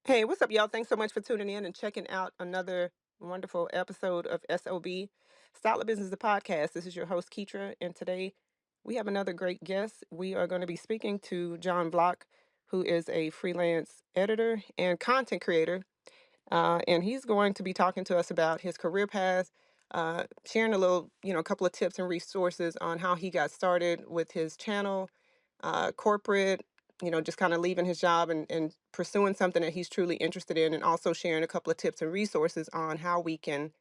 Hey, what's up, y'all? Thanks so much for tuning in and checking out another wonderful episode of SOB Style of Business, the podcast. This is your host, Keitra, and today we have another great guest. We are going to be speaking to John Vlach, who is a freelance editor and content creator, and he's going to be talking to us about his career path, sharing a little, a couple of tips and resources on how he got started with his channel, corporate, just kind of leaving his job and pursuing something that he's truly interested in, and also sharing a couple of tips and resources on how we can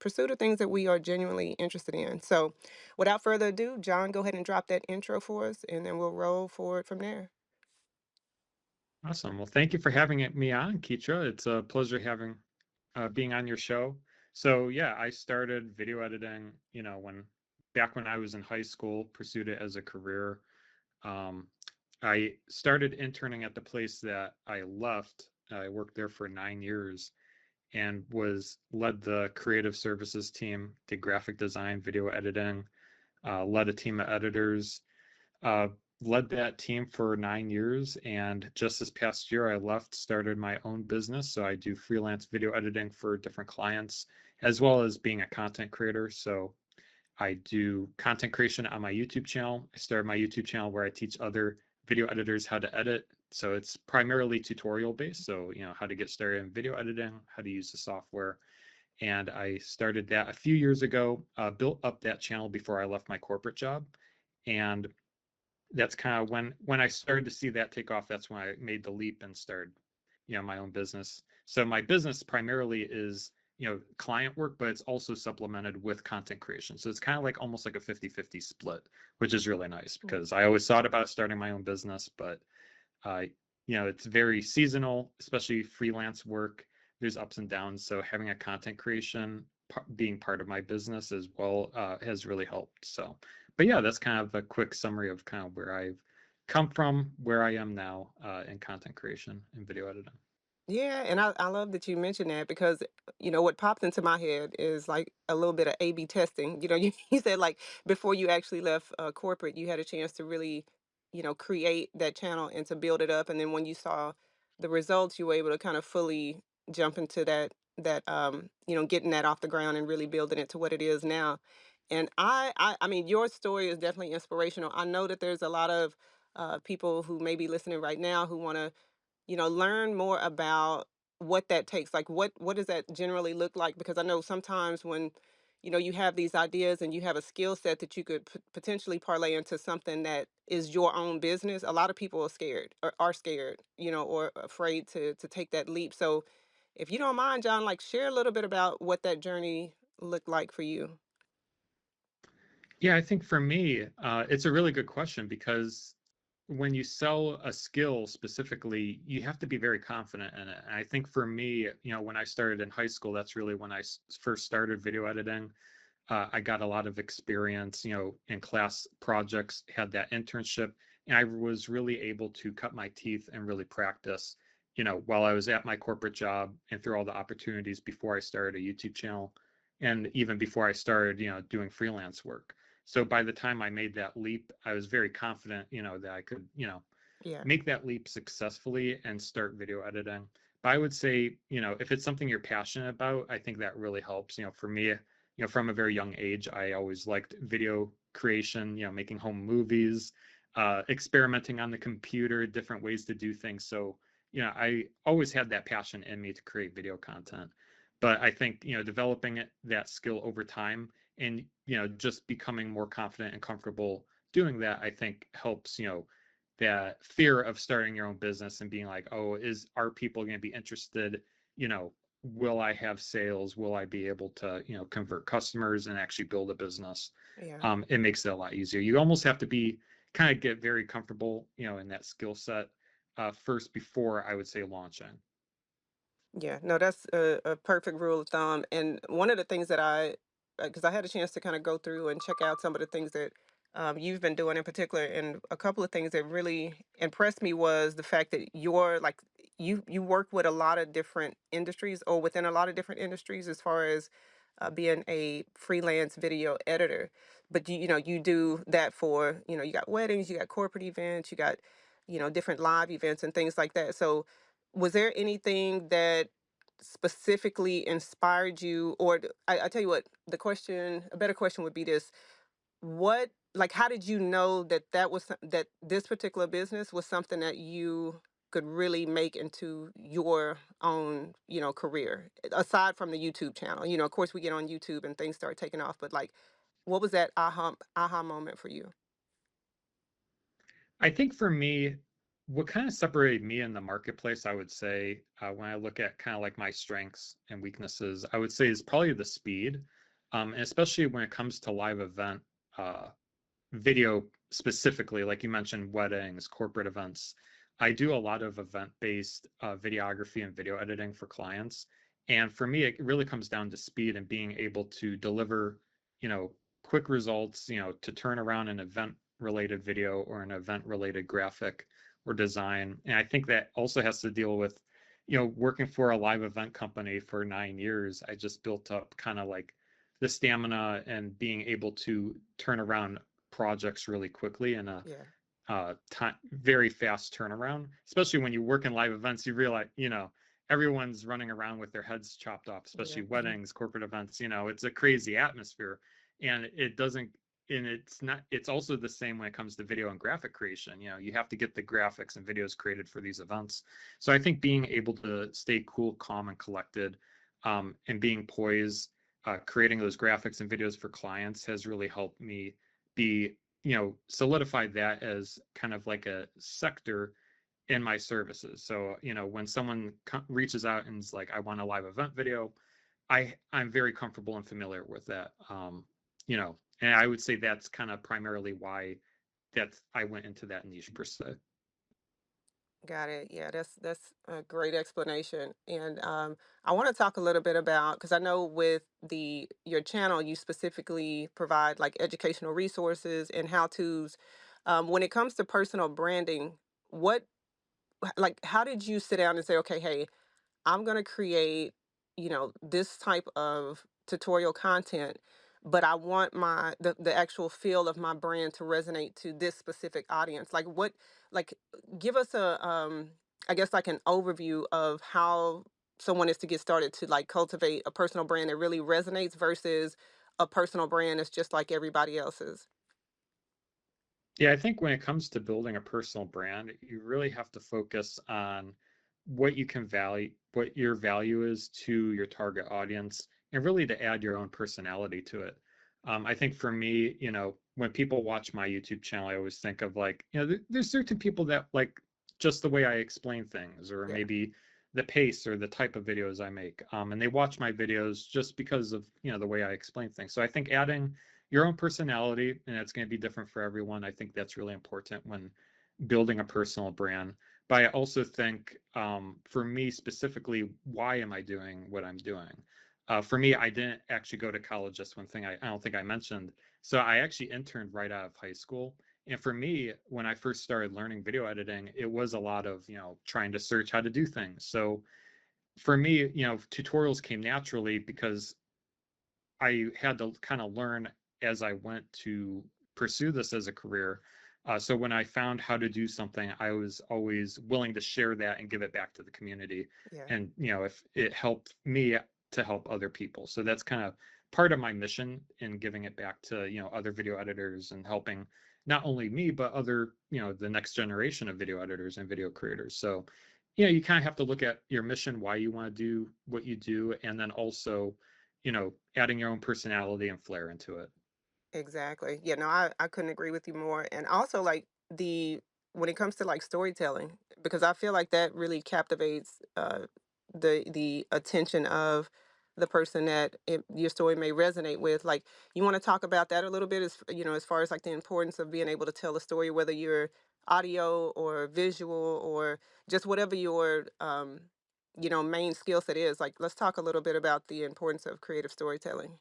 pursue the things that we are genuinely interested in. So, without further ado, John, go ahead and drop that intro for us, and then we'll roll forward from there. Awesome. Well, thank you for having me on, Keitra. It's a pleasure having being on your show. So yeah, I started video editing, when back when I was in high school, pursued it as a career. Um, I started interning at the place that I left. I worked there for 9 years and was led the creative services team, did graphic design, video editing, led a team of editors, uh, led that team for 9 years. And just this past year, I left, started my own business. So I do freelance video editing for different clients, as well as being a content creator. So I do content creation on my YouTube channel. I started my YouTube channel where I teach other video editors how to edit. So it's primarily tutorial based. So, how to get started in video editing, how to use the software. And I started that a few years ago, built up that channel before I left my corporate job. And that's kind of when I started to see that take off. That's when I made the leap and started, my own business. So my business primarily is, client work, but it's also supplemented with content creation. So it's kind of like almost like a 50-50 split, which is really nice Mm. because I always thought about starting my own business, but uh, it's very seasonal, especially freelance work. There's ups and downs. So having a content creation being part of my business as well has really helped. So, but yeah, that's kind of a quick summary of kind of where I've come from, where I am now in content creation and video editing. Yeah, and I love that you mentioned that because what popped into my head is like a little bit of A/B testing. You said like before you actually left corporate, you had a chance to really, create that channel and to build it up, and then when you saw the results, you were able to kind of fully jump into that, getting that off the ground and really building it to what it is now. And I mean, your story is definitely inspirational. I know that there's a lot of people who may be listening right now who want to learn more about what that takes. Like what does that generally look like? Because I know sometimes when, you have these ideas and you have a skill set that you could potentially parlay into something that is your own business, a lot of people are scared or are scared, or afraid to take that leap. So if you don't mind, John, like share a little bit about what that journey looked like for you. Yeah, I think for me, it's a really good question because when you sell a skill specifically, you have to be very confident in it. And I think for me, when I started in high school, that's really when I first started video editing. I got a lot of experience, in class projects, had that internship, and I was really able to cut my teeth and really practice, while I was at my corporate job and through all the opportunities before I started a YouTube channel and even before I started, doing freelance work. So by the time I made that leap, I was very confident, that I could, Yeah. make that leap successfully and start video editing. But I would say, if it's something you're passionate about, I think that really helps. For me, from a very young age, I always liked video creation, making home movies, experimenting on the computer, different ways to do things. So, I always had that passion in me to create video content. But I think, developing that skill over time and, just becoming more confident and comfortable doing that, I think helps, that fear of starting your own business and being like, oh, are people going to be interested? Will I have sales? Will I be able to, convert customers and actually build a business? Yeah. It makes it a lot easier. You almost have to be kind of get very comfortable, in that skill set first before I would say launching. Yeah, no, that's a perfect rule of thumb. And one of the things that because I had a chance to kind of go through and check out some of the things that you've been doing in particular, and a couple of things that really impressed me was the fact that you're like you work with a lot of different industries or within a lot of different industries as far as being a freelance video editor. But you do that for you got weddings, you got corporate events, you got different live events and things like that. So was there anything that specifically inspired you, or I tell you what, a better question would be this: what, like, how did you know that that this particular business was something that you could really make into your own, career, aside from the YouTube channel? Of course, we get on YouTube and things start taking off, but like, what was that aha moment for you? I think for me, what kind of separated me in the marketplace, I would say, when I look at kind of like my strengths and weaknesses, I would say is probably the speed, and especially when it comes to live event uh, video specifically, like you mentioned, weddings, corporate events. I do a lot of event-based videography and video editing for clients. And for me, it really comes down to speed and being able to deliver, you know, quick results, to turn around an event-related video or an event-related graphic or design. And I think that also has to deal with, working for a live event company for 9 years. I just built up kind of like the stamina and being able to turn around projects really quickly in a Yeah, very fast turnaround. Especially when you work in live events, you realize, everyone's running around with their heads chopped off, yeah. especially weddings, corporate events. It's a crazy atmosphere, and it doesn't. And it's not. It's also the same when it comes to video and graphic creation. You have to get the graphics and videos created for these events. So I think being able to stay cool, calm, and collected, and being poised, creating those graphics and videos for clients has really helped me be solidify that as kind of like a sector in my services. So when someone reaches out and is like, I want a live event video, I'm very comfortable and familiar with that. And I would say that's kind of primarily why that I went into that niche per se. Got it. Yeah, that's a great explanation. And I want to talk a little bit about, because I know with the your channel, you specifically provide like educational resources and how tos. When it comes to personal branding, what like how did you sit down and say, okay, hey, I'm going to create, this type of tutorial content, but I want the actual feel of my brand to resonate to this specific audience. Like what, like give us a I guess like an overview of how someone is to get started to like cultivate a personal brand that really resonates versus a personal brand that's just like everybody else's. Yeah, I think when it comes to building a personal brand, you really have to focus on what you can value, what your value is to your target audience, and really to add your own personality to it. I think for me, when people watch my YouTube channel, I always think of like, there's certain people that like just the way I explain things, or Yeah, maybe the pace or the type of videos I make. And they watch my videos just because of, the way I explain things. So I think adding your own personality, and it's going to be different for everyone. I think that's really important when building a personal brand. But I also think, for me specifically, why am I doing what I'm doing? For me, I didn't actually go to college. That's one thing I don't think I mentioned. So I actually interned right out of high school. And for me, when I first started learning video editing, it was a lot of, trying to search how to do things. So for me, tutorials came naturally because I had to kind of learn as I went to pursue this as a career. So when I found how to do something, I was always willing to share that and give it back to the community. yeah, And if it helped me to help other people, so that's kind of part of my mission in giving it back to other video editors and helping not only me but other the next generation of video editors and video creators. So you kind of have to look at your mission, why you want to do what you do, and then also adding your own personality and flair into it. exactly. Yeah, no, I couldn't agree with you more. And also like the when it comes to like storytelling, because I feel like that really captivates the attention of the person that your story may resonate with. Like, you want to talk about that a little bit, as as far as like the importance of being able to tell a story, whether you're audio or visual or just whatever your main skill set is. Like, let's talk a little bit about the importance of creative storytelling.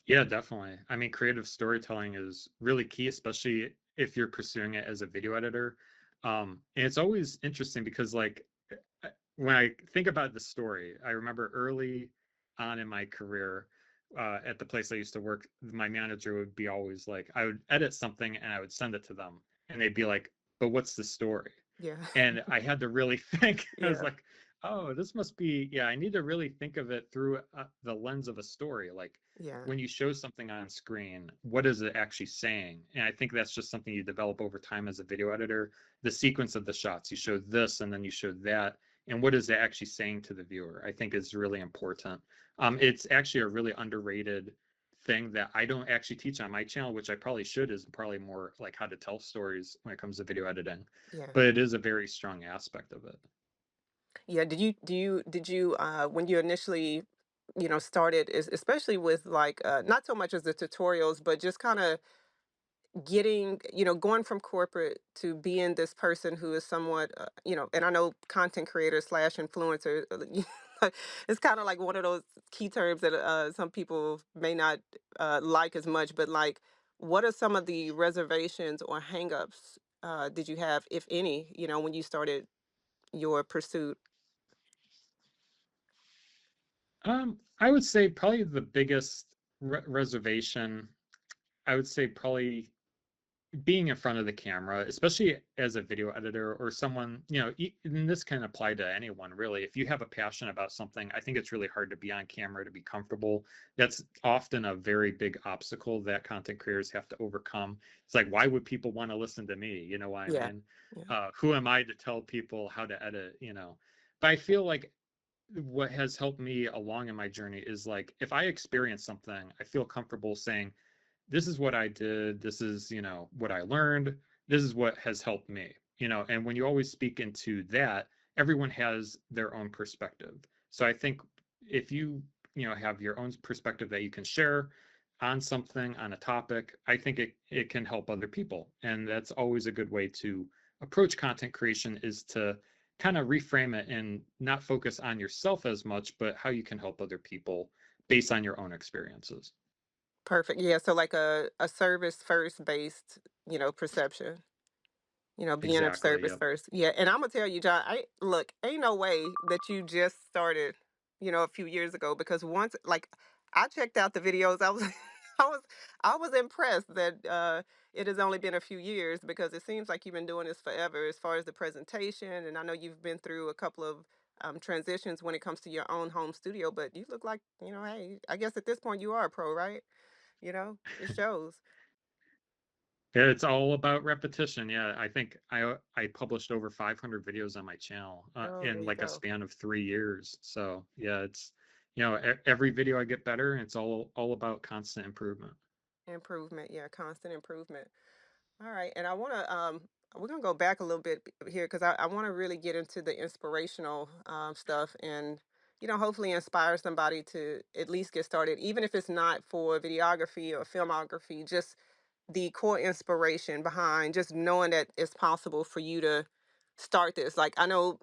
Yeah, definitely. I mean, creative storytelling is really key, especially if you're pursuing it as a video editor. And it's always interesting because, like, when I think about the story, I remember early on in my career, at the place I used to work, my manager would be always like, I would edit something and I would send it to them, and they'd be like, "But what's the story?" Yeah. And I had to really think. I was Yeah. like, oh, this must be, yeah, I need to really think of it through the lens of a story. Like Yeah. when you show something on screen, what is it actually saying? And I think that's just something you develop over time as a video editor. The sequence of the shots, you show this and then you show that. And what is it actually saying to the viewer? I think is really important. It's actually a really underrated thing that I don't actually teach on my channel, which I probably should, is probably more like how to tell stories when it comes to video editing. Yeah. But it is a very strong aspect of it. Yeah. Did you when you initially, started, especially with like not so much as the tutorials, but just kind of getting, going from corporate to being this person who is somewhat, and I know content creator slash influencer, it's kind of like one of those key terms that some people may not like as much, but like, what are some of the reservations or hangups did you have, if any, when you started your pursuit? I would say probably the biggest reservation, I would say probably being in front of the camera, especially as a video editor or someone, and this can apply to anyone really. If you have a passion about something, I think it's really hard to be on camera to be comfortable. That's often a very big obstacle that content creators have to overcome. It's like, why would people want to listen to me? You know what I Yeah. mean? Yeah. Who am I to tell people how to edit, But I feel like what has helped me along in my journey is like if I experience something, I feel comfortable saying, this is what I did, this is, what I learned, this is what has helped me, and when you always speak into that, everyone has their own perspective. So I think if you have your own perspective that you can share on something, on a topic, I think it can help other people. And that's always a good way to approach content creation, is to kind of reframe it and not focus on yourself as much, but how you can help other people based on your own experiences. Perfect. Yeah. So like a service first based, perception. Being of Exactly. service Yep. first. Yeah, and Imma tell you, John, I look, ain't no way that you just started, a few years ago, because once like I checked out the videos, I was I was I was impressed that it has only been a few years, because it seems like you've been doing this forever as far as the presentation, and I know you've been through a couple of transitions when it comes to your own home studio, but you look like, hey, I guess at this point you are a pro, right? It shows. It's all about repetition. Yeah, I think I published over 500 videos on my channel Oh, there in you like a go. span of 3 years. So yeah, it's every video I get better, and it's all about constant improvement. Improvement, yeah, constant improvement. All right, and I want to we're gonna go back a little bit here, because I want to really get into the inspirational stuff, and hopefully inspire somebody to at least get started, even if it's not for videography or filmography, just the core inspiration behind just knowing that it's possible for you to start this. Like I know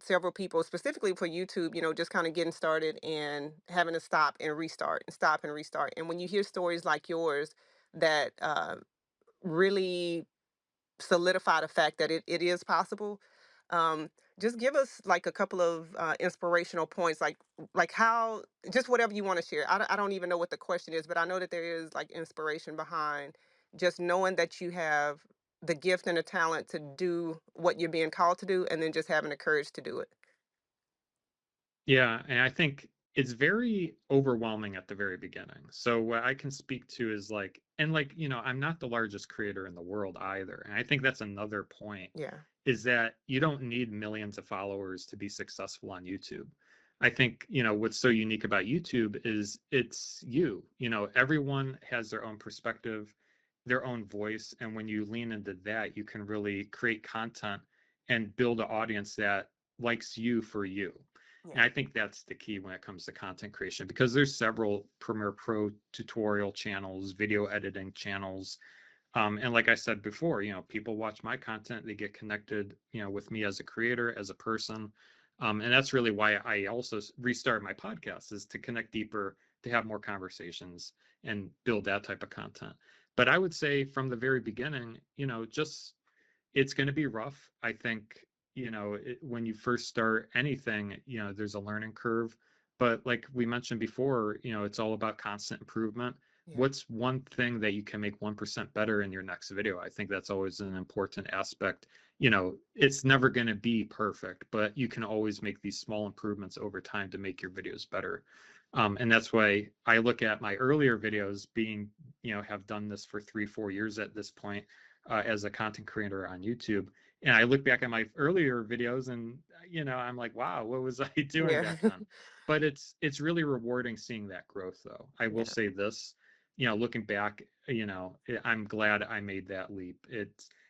several people specifically for YouTube, just kind of getting started and having to stop and restart and stop and restart. And when you hear stories like yours that really solidify the fact that it is possible. Um, just give us like a couple of inspirational points, like how, just whatever you want to share. I don't even know what the question is, but I know that there is like inspiration behind just knowing that you have the gift and the talent to do what you're being called to do, and then just having the courage to do it. Yeah, and I think it's very overwhelming at the very beginning. So what I can speak to is like, and like, I'm not the largest creator in the world either. And I think that's another point, Yeah, is that you don't need millions of followers to be successful on YouTube. I think, what's so unique about YouTube is it's you. Everyone has their own perspective, their own voice. And when you lean into that, you can really create content and build an audience that likes you for you. And yeah, I think that's the key when it comes to content creation, because there's several Premiere Pro tutorial channels, video editing channels. And like I said before, people watch my content, they get connected, with me as a creator, as a person. And that's really why I also restarted my podcast, is to connect deeper, to have more conversations and build that type of content. But I would say from the very beginning, just it's going to be rough. I think, when you first start anything, there's a learning curve. But like we mentioned before, it's all about constant improvement. yeah. What's one thing that you can make 1% better in your next video? I think that's always an important aspect. it's never going to be perfect, but you can always make these small improvements over time to make your videos better. And that's why I look at my earlier videos being, have done this for 3, 4 years at this point, as a content creator on YouTube. And I look back at my earlier videos and, I'm like, wow, what was I doing Yeah. back then? But it's really rewarding seeing that growth, though. I will Yeah. say this, looking back, I'm glad I made that leap.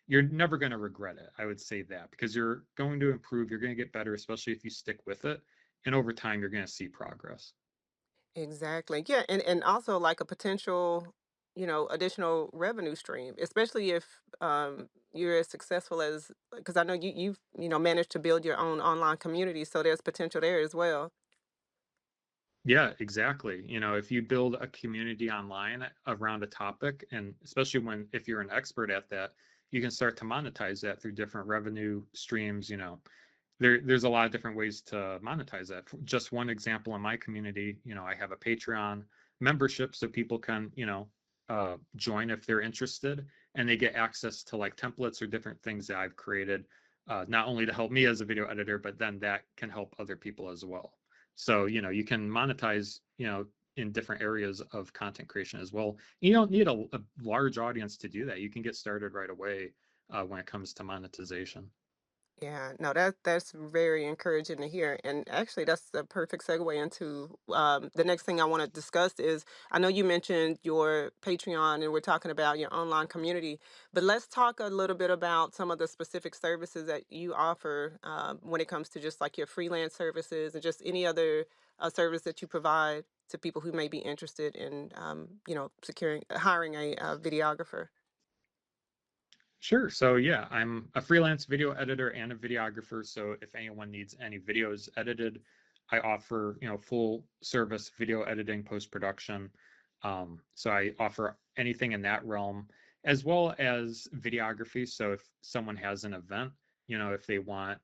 You're never going to regret it. I would say that, because you're going to improve, you're going to get better, especially if you stick with it. And over time, you're going to see progress. Exactly. Yeah, and also like a potential, additional revenue stream, especially if you're as successful as, because I know you've, managed to build your own online community, so there's potential there as well. Yeah, exactly. If you build a community online around a topic, and especially if you're an expert at that, you can start to monetize that through different revenue streams. There's a lot of different ways to monetize that. Just one example, in my community, I have a Patreon membership, so people can, join if they're interested, and they get access to like templates or different things that I've created, not only to help me as a video editor, but then that can help other people as well. So, you can monetize, in different areas of content creation as well. You don't need a large audience to do that. You can get started right away, when it comes to monetization. Yeah, no, that's very encouraging to hear. And actually, that's the perfect segue into the next thing I want to discuss is I know you mentioned your Patreon and we're talking about your online community, but let's talk a little bit about some of the specific services that you offer when it comes to just like your freelance services and just any other service that you provide to people who may be interested in, securing, hiring a videographer. Sure. So yeah, I'm a freelance video editor and a videographer. So if anyone needs any videos edited, I offer, full service video editing, post-production. So I offer anything in that realm, as well as videography. So if someone has an event, if they want,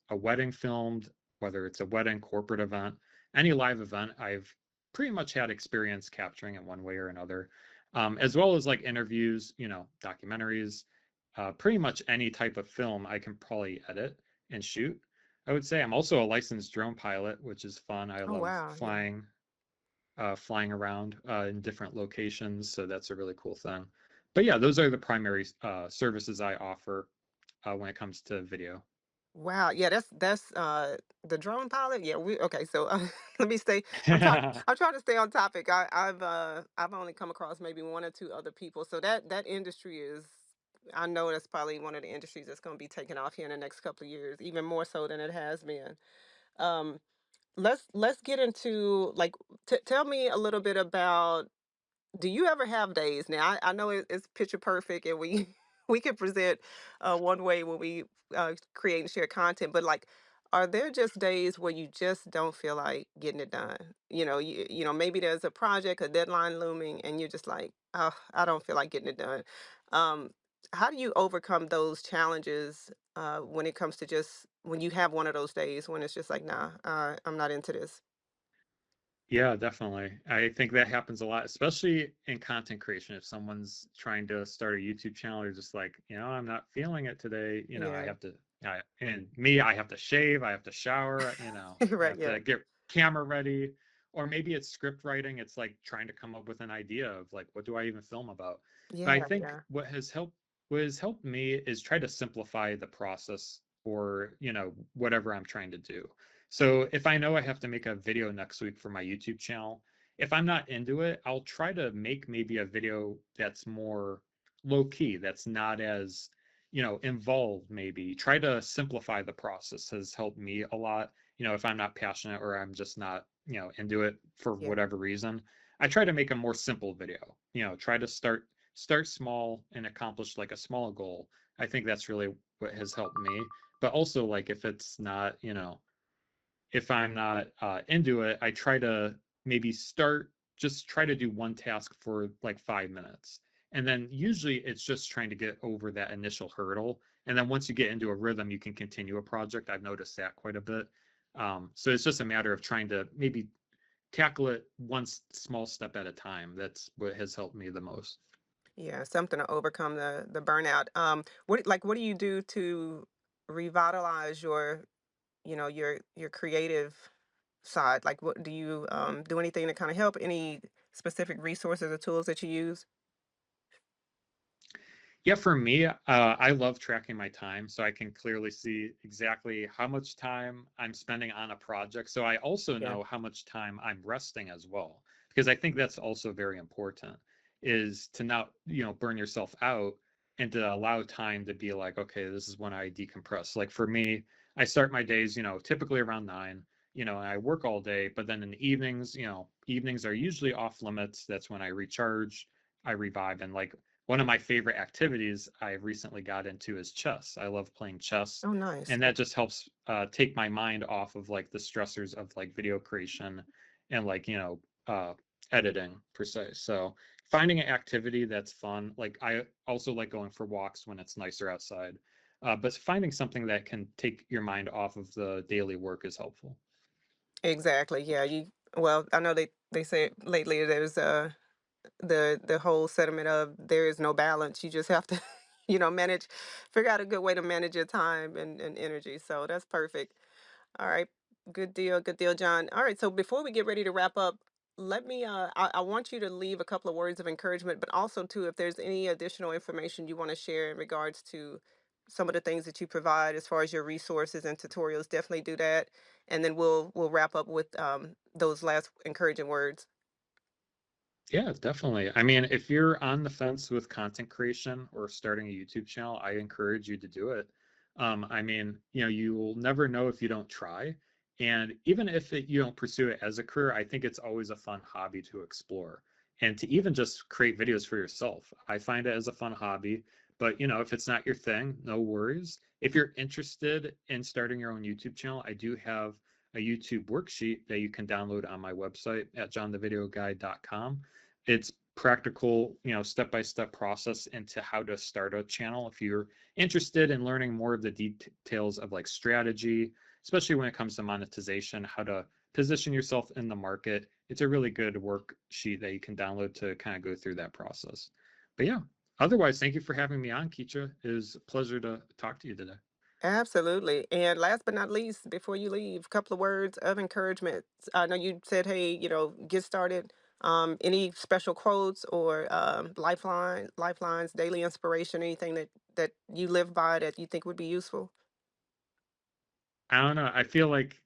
a wedding filmed, whether it's a wedding, corporate event, any live event, I've pretty much had experience capturing it one way or another. As well as like interviews, documentaries, pretty much any type of film I can probably edit and shoot. I would say I'm also a licensed drone pilot, which is fun. I Oh, love wow. Yeah. flying around in different locations, so that's a really cool thing. But yeah, those are the primary services I offer when it comes to video. Wow, yeah, that's the drone pilot. Yeah, we okay. So let me stay. I'm trying to stay on topic. I've only come across maybe one or two other people. So that industry is, I know that's probably one of the industries that's going to be taking off here in the next couple of years, even more so than it has been. Um, let's get into like tell me a little bit about, do you ever have days now? I know it's picture perfect, and we we can present one way when we create and share content, but like, are there just days where you just don't feel like getting it done? Maybe there's a project, a deadline looming, and you're just like, oh, I don't feel like getting it done. Um, how do you overcome those challenges when it comes to just when you have one of those days when it's just like, nah, I'm not into this? Yeah, definitely. I think that happens a lot, especially in content creation. If someone's trying to start a YouTube channel, they're just like, I'm not feeling it today. I Yeah. have to, and me, I have to shave, I have to shower, I Right. have Yeah. to get camera ready. Or maybe it's script writing. It's like trying to come up with an idea of like, what do I even film about? But I Yeah. think Yeah. what has helped me is try to simplify the process for, whatever I'm trying to do. So if I know I have to make a video next week for my YouTube channel, if I'm not into it, I'll try to make maybe a video that's more low key, that's not as, involved maybe. Try to simplify the process has helped me a lot. If I'm not passionate or I'm just not, into it for Yeah. whatever reason, I try to make a more simple video. Try to start small and accomplish like a small goal. I think that's really what has helped me. But also like if I'm not into it, I try to maybe just try to do one task for like 5 minutes. And then usually it's just trying to get over that initial hurdle. And then once you get into a rhythm, you can continue a project. I've noticed that quite a bit. So it's just a matter of trying to maybe tackle it one small step at a time. That's what has helped me the most. Yeah, something to overcome the burnout. What do you do to revitalize your, your creative side? Like, what do you do anything to kind of help? Any specific resources or tools that you use? Yeah, for me, I love tracking my time so I can clearly see exactly how much time I'm spending on a project. So I also Yeah. know how much time I'm resting as well, because I think that's also very important is to not, burn yourself out and to allow time to be like, okay, this is when I decompress. Like for me, I start my days, typically around 9, and I work all day, but then in the evenings, evenings are usually off limits. That's when I recharge, I revive, and like one of my favorite activities I recently got into is chess. I love playing chess, Oh, nice. and that just helps take my mind off of like the stressors of like video creation and like editing per se. So finding an activity that's fun. Like I also like going for walks when it's nicer outside, but finding something that can take your mind off of the daily work is helpful. Exactly. Yeah. Well, I know they say lately there's the whole sentiment of there is no balance. You just have to, manage, figure out a good way to manage your time and energy. So that's perfect. All right. Good deal. Good deal, John. All right. So before we get ready to wrap up, I want you to leave a couple of words of encouragement, but also too, if there's any additional information you want to share in regards to some of the things that you provide as far as your resources and tutorials, definitely do that. And then we'll wrap up with those last encouraging words. Yeah, definitely. I mean, if you're on the fence with content creation or starting a YouTube channel, I encourage you to do it. I mean, you will never know if you don't try. And even if you don't pursue it as a career, I think it's always a fun hobby to explore and to even just create videos for yourself. I find it as a fun hobby. But, if it's not your thing, no worries. If you're interested in starting your own YouTube channel, I do have a YouTube worksheet that you can download on my website at johnthevideoguy.com. It's practical, step-by-step process into how to start a channel if you're interested in learning more of the details of like strategy, especially when it comes to monetization, how to position yourself in the market. It's a really good worksheet that you can download to kind of go through that process. But yeah, otherwise, thank you for having me on, Keisha. It was a pleasure to talk to you today. Absolutely. And last but not least, before you leave, a couple of words of encouragement. I know you said, hey, get started. Any special quotes or lifelines, daily inspiration, anything that you live by that you think would be useful? I don't know. I feel like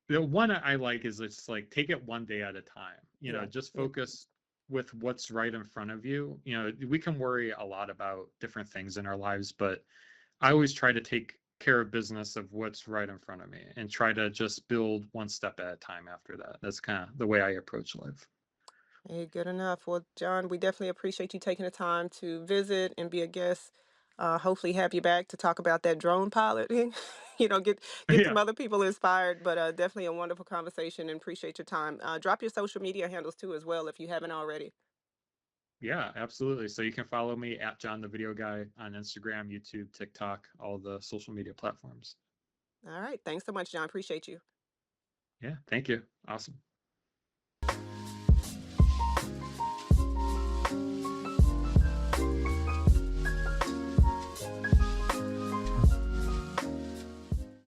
the one I like is just like take it one day at a time. Yeah. Just Yeah. focus with what's right in front of you. We can worry a lot about different things in our lives, but I always try to take care of business of what's right in front of me and try to just build one step at a time after that. That's kind of the way I approach life. Hey, good enough. Well, John, we definitely appreciate you taking the time to visit and be a guest. Hopefully have you back to talk about that drone piloting. Get Yeah. some other people inspired, but definitely a wonderful conversation and appreciate your time. Drop your social media handles too as well if you haven't already. Yeah, absolutely. So you can follow me at John the Video Guy on Instagram, YouTube, TikTok, all the social media platforms. All right. Thanks so much, John. Appreciate you. Yeah, thank you. Awesome.